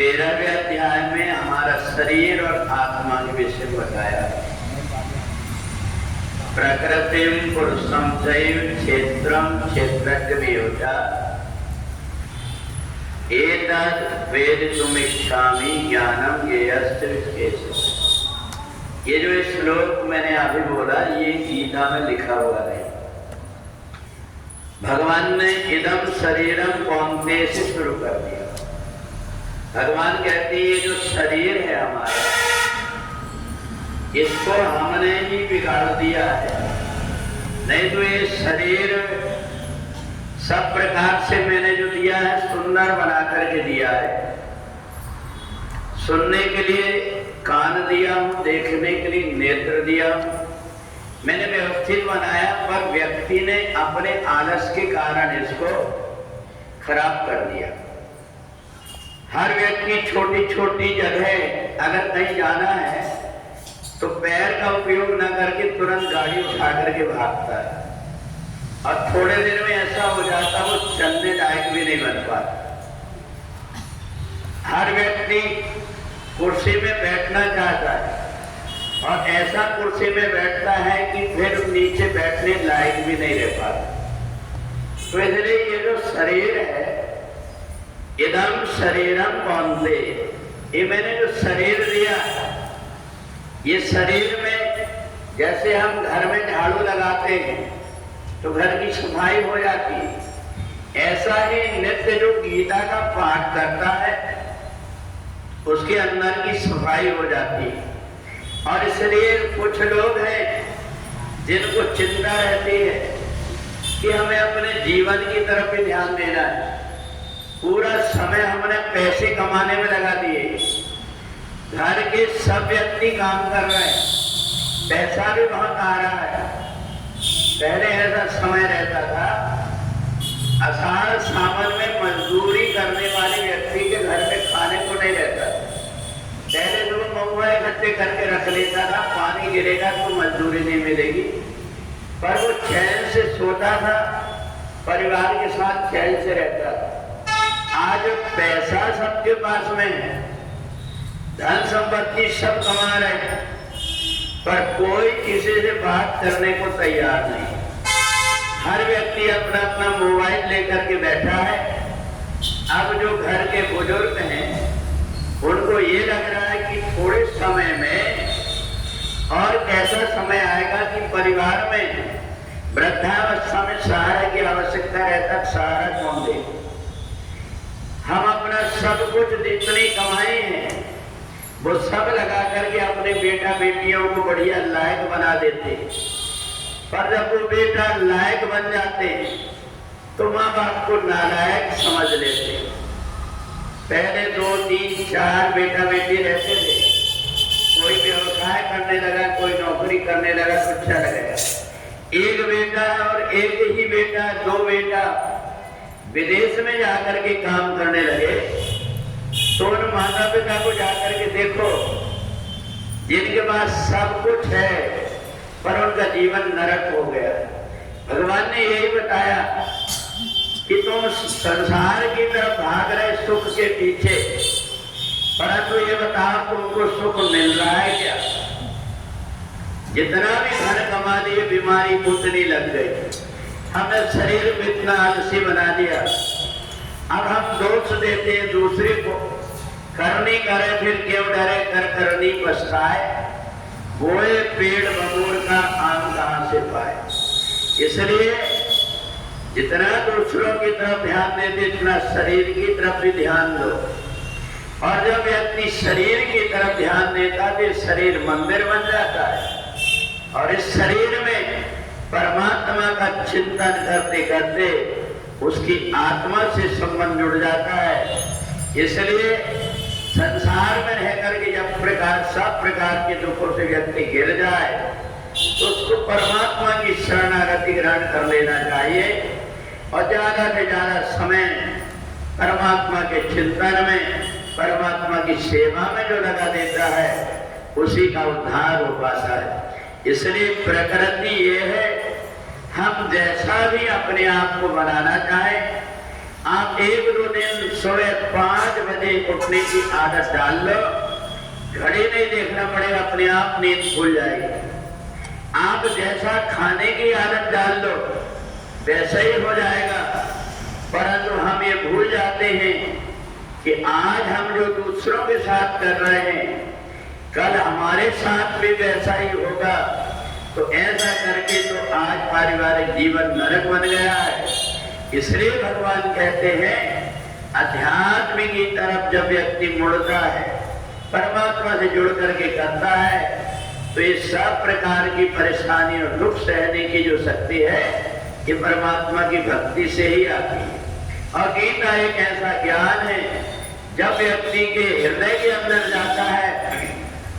13वें अध्याय में हमारा शरीर और आत्मा के विषय बताया। प्रकृतिम पुरुषम चैव क्षेत्रम क्षेत्रज्ञ वियोजा एतद् वेदितुमिच्छामि ज्ञानम येयस्य विशेषः। ये जो श्लोक मैंने अभी बोला ये गीता में लिखा हुआ है। भगवान ने इदम शरीरम कौन्तेय से शुरू कर दिया। भगवान कहते हैं ये जो शरीर है हमारा, इसको हमने ही बिगाड़ दिया है। नहीं तो ये शरीर सब प्रकार से मैंने जो दिया है सुंदर बना करके दिया है। सुनने के लिए कान दिया हूं, देखने के लिए नेत्र दिया हूं, मैंने व्यवस्थित बनाया, पर व्यक्ति ने अपने आलस के कारण इसको खराब कर दिया। हर व्यक्ति छोटी छोटी जगह अगर कहीं जाना है तो पैर का उपयोग न करके तुरंत गाड़ी उठा करके भागता है, और थोड़े दिन में ऐसा हो जाता वो चलने लायक भी नहीं बन पाता। हर व्यक्ति कुर्सी में बैठना चाहता है और ऐसा कुर्सी में बैठता है कि फिर नीचे बैठने लायक भी नहीं रह पाता। तो इसलिए ये जो शरीर है, इदम शरीरम कौन्तेय, ये मैंने जो शरीर दिया, ये शरीर में जैसे हम घर में झाड़ू लगाते हैं तो घर की सफाई हो जाती है, ऐसा ही नित्य जो गीता का पाठ करता है उसके अंदर की सफाई हो जाती है। और इसलिए कुछ लोग हैं जिनको चिंता रहती है कि हमें अपने जीवन की तरफ भी ध्यान देना है। पूरा समय हमने पैसे कमाने में लगा दिए, घर के सब व्यक्ति काम कर रहे हैं, पैसा भी बहुत आ रहा है। पहले ऐसा समय रहता था, आषाढ़ सावन में मजदूरी करने वाले व्यक्ति के घर में खाने को नहीं रहता। पहले तो महुआ इकट्ठे करके रख लेता था, पानी गिरेगा तो मजदूरी नहीं मिलेगी, पर वो चैन से सोता था, परिवार के साथ चैन से रहता था। आज पैसा सबके पास में है, धन संपत्ति सब कमा रहे हैं, पर कोई किसी से बात करने को तैयार नहीं। हर व्यक्ति अपना अपना मोबाइल लेकर के बैठा है। अब जो घर के बुजुर्ग हैं उनको ये लग रहा है कि थोड़े समय में और कैसा समय आएगा कि परिवार में वृद्धावस्था में सहारा की आवश्यकता रहता, सहारा कौन दे। हम अपना सब कुछ जितनी कमाई है वो सब लगा करके अपने बेटा बेटियों को बढ़िया लायक बना देते, पर जब वो बेटा लायक बन जाते तो माँ बाप को नालायक समझ लेते। पहले 2, 3, 4 बेटा बेटी रहते थे, कोई व्यवसाय करने लगा, कोई नौकरी करने लगा तो अच्छा लगेगा। एक बेटा और एक ही बेटा, 2 बेटा विदेश में जाकर के काम करने लगे तो उन माता पिता को जाकर के देखो जिनके पास सब कुछ है पर उनका जीवन नरक हो गया। भगवान ने यही बताया कि तुम संसार की तरफ भाग रहे सुख के पीछे, परंतु ये बताओ तुमको सुख मिल रहा है क्या? जितना भी धन कमा दिए बीमारी उतनी लग गई, हमने शरीर को इतना आलसी बना दिया। अब हम दोष देते हैं दूसरे को, करनी करे फिर क्यों डरे, कर करनी पछताए, बोए पेड़ बबूर का आम कहां से पाए। इसलिए जितना दूसरों की तरफ ध्यान देते इतना शरीर की तरफ भी ध्यान दो। और जब व्यक्ति शरीर की तरफ ध्यान देता तो शरीर मंदिर बन जाता है, और इस शरीर में परमात्मा का चिंतन करते करते उसकी आत्मा से संबंध जुड़ जाता है। इसलिए संसार में रह करके जब सब प्रकार के दुखों से व्यक्ति गिर जाए तो उसको परमात्मा की शरणागति ग्रहण कर लेना चाहिए, और ज्यादा से ज्यादा समय परमात्मा के चिंतन में, परमात्मा की सेवा में जो लगा देता है उसी का उद्धार हो पाता है। इसलिए प्रकृति ये है, हम जैसा भी अपने आप को बनाना चाहें आप 1-2 दिन सुबह 5 बजे उठने की आदत डाल लो, घड़ी नहीं देखना पड़ेगा, अपने आप नींद खुल जाएगी। आप जैसा खाने की आदत डाल लो वैसा ही हो जाएगा। परंतु हम ये भूल जाते हैं कि आज हम जो दूसरों के साथ कर रहे हैं कल हमारे साथ भी वैसा ही होगा। तो ऐसा करके तो आज पारिवारिक जीवन नरक बन गया है। इसलिए भगवान कहते हैं अध्यात्म की तरफ जब व्यक्ति मुड़ता है, परमात्मा से जुड़ करके करता है, तो ये सब प्रकार की परेशानी और दुख सहने की जो शक्ति है ये परमात्मा की भक्ति से ही आती है। और गीता एक ऐसा ज्ञान है जब व्यक्ति के हृदय के अंदर जाता है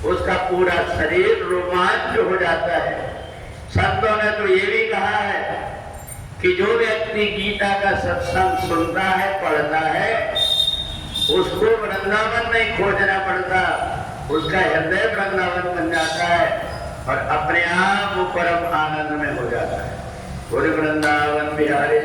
उसका पूरा शरीर रोमांच हो जाता है। संतों ने तो ये भी कहा है कि जो व्यक्ति गीता का सत्संग सुनता है, पढ़ता है, उसको वृंदावन नहीं खोजना पड़ता, उसका हृदय वृंदावन बन जाता है और अपने आप वो परम आनंद में हो जाता है। बोले वृंदावन बिहारी